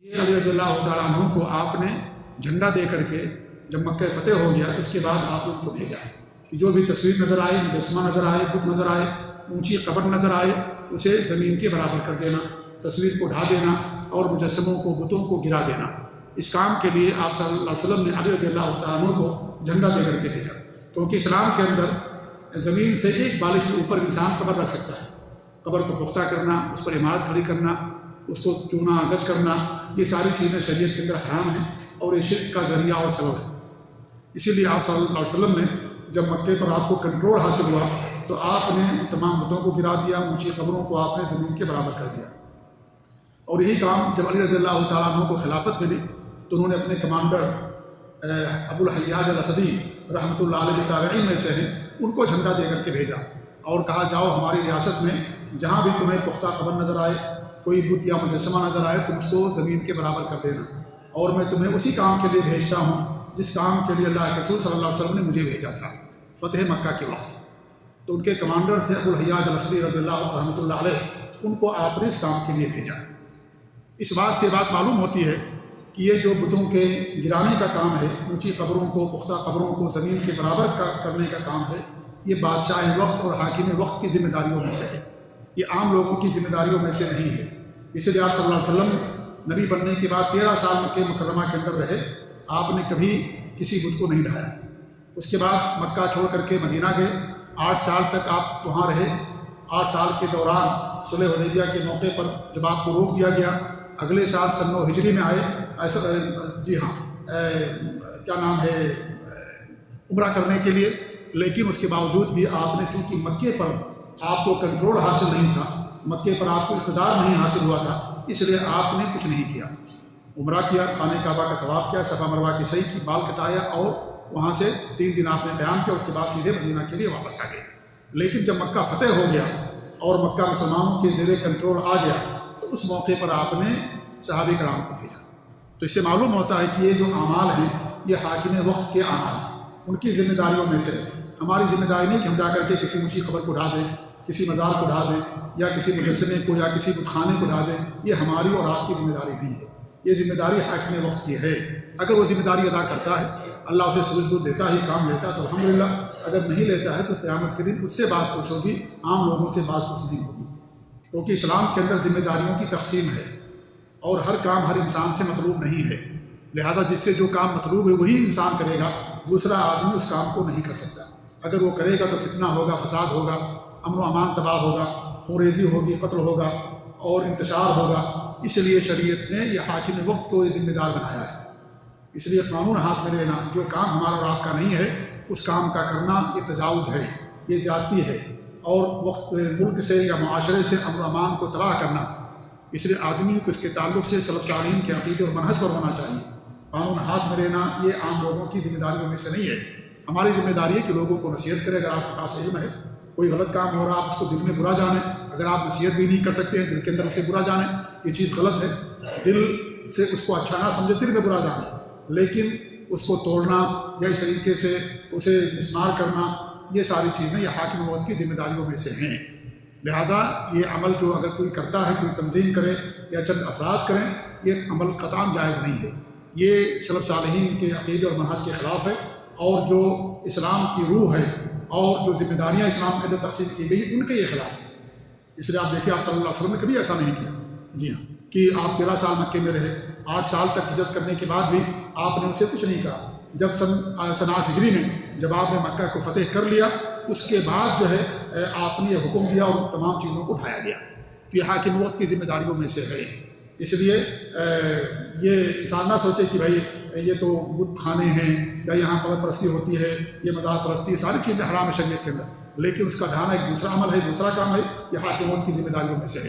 یہ علی رضی اللہ تعالیٰ عنہ کو آپ نے جھنڈا دے کر کے جب مکہ فتح ہو گیا اس کے بعد آپ ان کو بھیجا کہ جو بھی تصویر نظر آئے، مجسمہ نظر آئے، بت نظر آئے، اونچی قبر نظر آئے، اسے زمین کے برابر کر دینا، تصویر کو ڈھا دینا اور مجسموں کو، بتوں کو گرا دینا۔ اس کام کے لیے آپ صلی اللہ علیہ وسلم نے علی رضی اللہ تعالیٰ عنہ کو جھنڈا دے کر کے بھیجا، کیونکہ اسلام کے اندر زمین سے ایک بالش کے اوپر انسان قبر رکھ سکتا ہے۔ قبر کو پختہ کرنا، اس پر عمارت کھڑی کرنا، اس کو چونا گز کرنا، یہ ساری چیزیں شریعت کے اندر حرام ہیں اور یہ شرک کا ذریعہ اور سبب ہے۔ اسی لیے آپ صلی اللہ علیہ وسلم نے جب مکے پر آپ کو کنٹرول حاصل ہوا تو آپ نے تمام بتوں کو گرا دیا، اونچی قبروں کو آپ نے زمین کے برابر کر دیا۔ اور یہی کام جب علی رضی اللہ تعالیٰ عنہ کو خلافت ملی تو انہوں نے اپنے کمانڈر ابو الحیاج الاسدی رحمۃ اللہ علیہ تابعین میں سے ہیں، ان کو جھنڈا دے کر کے بھیجا اور کہا جاؤ ہماری ریاست میں جہاں بھی تمہیں پختہ قبر نظر آئے، کوئی بت یا مجسمہ نظر آئے، تم اس کو زمین کے برابر کر دینا، اور میں تمہیں اسی کام کے لیے بھیجتا ہوں جس کام کے لیے اللہ کے رسول صلی اللہ علیہ وسلم نے مجھے بھیجا تھا فتح مکہ کے وقت۔ تو ان کے کمانڈر تھے ابو الحیاج الاسدی رضی اللہ رحمۃ اللہ علیہ، ان کو آپ نے اس کام کے لیے بھیجا۔ اس بات سے بات معلوم ہوتی ہے کہ یہ جو بتوں کے گرانے کا کام ہے، اونچی قبروں کو، پختہ قبروں کو زمین کے برابر کرنے کا کام ہے، یہ بادشاہ وقت اور حاکم وقت کی ذمہ داریوں میں سے ہے، یہ عام لوگوں کی ذمہ داریوں میں سے نہیں ہے۔ اس لیے آپ صلی اللہ علیہ وسلم نبی بننے کے بعد 13 سال مکہ مکرمہ کے اندر رہے، آپ نے کبھی کسی بت کو نہیں ڈھایا۔ اس کے بعد مکہ چھوڑ کر کے مدینہ گئے، 8 سال تک آپ وہاں رہے۔ 8 سال کے دوران صلح حدیبیہ کے موقع پر جب آپ کو روک دیا گیا، اگلے سال سن 9 ہجری میں آئے، ایسا جی ہاں کیا نام ہے عمرہ کرنے کے لیے، لیکن اس کے باوجود بھی آپ نے چونکہ مکے پر آپ کو کنٹرول حاصل نہیں تھا، مکے پر آپ کو اقتدار نہیں حاصل ہوا تھا، اس لیے آپ نے کچھ نہیں کیا۔ عمرہ کیا، خانہ کعبہ کا طواف کیا، صفا مروہ کی سعی کی، بال کٹایا اور وہاں سے 3 دن آپ نے قیام کیا، اس کے بعد سیدھے مدینہ کے لیے واپس آ گئے۔ لیکن جب مکہ فتح ہو گیا اور مکہ مسلمانوں کے زیر کنٹرول آ گیا تو اس موقع پر آپ نے صحابہ کرام کو بھیجا۔ تو اس سے معلوم ہوتا ہے کہ یہ جو اعمال ہیں یہ حاکم وقت کے اعمال ہیں، ان کی ذمہ داریوں میں سے ہماری ذمہ داری نہیں کہ ہم جا کر کے کسی اونچی قبر کو ڈھا دیں، کسی مزار کو ڈھا دیں یا کسی مجسمے کو یا کسی بت خانے کو ڈھا دیں، یہ ہماری اور آپ کی ذمہ داری نہیں ہے، یہ ذمہ داری حاکم وقت کی ہے۔ اگر وہ ذمہ داری ادا کرتا ہے، اللہ اسے سورج کو دیتا ہی کام لیتا تو الحمدللہ، اگر نہیں لیتا ہے تو قیامت کے دن اس سے باز پرس ہوگی، عام لوگوں سے باز پرس نہیں ہوگی، کیونکہ اسلام کے اندر ذمہ داریوں کی تقسیم ہے اور ہر کام ہر انسان سے مطلوب نہیں ہے، لہذا جس سے جو کام مطلوب ہے وہی انسان کرے گا، دوسرا آدمی اس کام کو نہیں کر سکتا۔ اگر وہ کرے گا تو فتنہ ہوگا، فساد ہوگا، امن و امان تباہ ہوگا، خونریزی ہوگی، قتل ہوگا اور انتشار ہوگا۔ اس لیے شریعت نے یہ حاکم وقت کو ذمہ دار بنایا ہے۔ اس لیے قانون ہاتھ میں لینا، جو کام ہمارا اور آپ کا نہیں ہے اس کام کا کرنا یہ تجاوز ہے، یہ زیادتی ہے، اور وقت ملک سے یا معاشرے سے امن و امان کو تباہ کرنا۔ اس لیے آدمی کو اس کے تعلق سے سلف صالحین کے عقیدے اور منہج پر ہونا چاہیے۔ قانون ہاتھ میں لینا یہ عام لوگوں کی ذمہ داریوں میں سے نہیں ہے۔ ہماری ذمہ داری ہے کہ لوگوں کو نصیحت کرے۔ اگر آپ کے پاس علم ہے، کوئی غلط کام ہو رہا آپ اس کو دل میں برا جانیں، اگر آپ نصیحت بھی نہیں کر سکتے ہیں دل کے اندر اسے برا جانیں، یہ چیز غلط ہے، دل سے اس کو اچھا نہ سمجھے، دل میں برا جانیں، لیکن اس کو توڑنا یا اس طریقے سے اسے مسمار کرنا، یہ ساری چیزیں یہ حاکم وقت کی ذمہ داریوں میں سے ہیں۔ لہذا یہ عمل جو اگر کوئی کرتا ہے، کوئی تنظیم کرے یا چند افراد کریں، یہ عمل قطعاً جائز نہیں ہے، یہ سلف صالحین کے عقیدے اور منہج کے خلاف ہے، اور جو اسلام کی روح ہے اور جو ذمہ داریاں اسلام کے اندر تقسیم کی گئی ان کے یہ خلاف ہے۔ اس لیے آپ دیکھیے آپ صلی اللہ علیہ وسلم نے کبھی ایسا نہیں کیا، جی ہاں، کہ آپ 13 سال مکے میں رہے، 8 سال تک ہجرت کرنے کے بعد بھی آپ نے اسے کچھ نہیں کہا۔ جب سن 8 ہجری میں جب آپ نے مکہ کو فتح کر لیا، اس کے بعد جو ہے آپ نے یہ حکم دیا اور تمام چیزوں کو اٹھایا گیا۔ تو یہ حاکم وقت کی ذمہ داریوں میں سے ہے۔ اس لیے یہ انسان نہ سوچے کہ بھائی یہ تو بت خانے ہیں یا یہاں قبر پرستی ہوتی ہے، یہ مزار پرستی، ساری چیزیں حرام ہے شریعت کے اندر، لیکن اس کا ڈھانا ایک دوسرا عمل ہے، دوسرا کام ہے، یہ حاکم وقت کی ذمہ داریوں میں سے ہے۔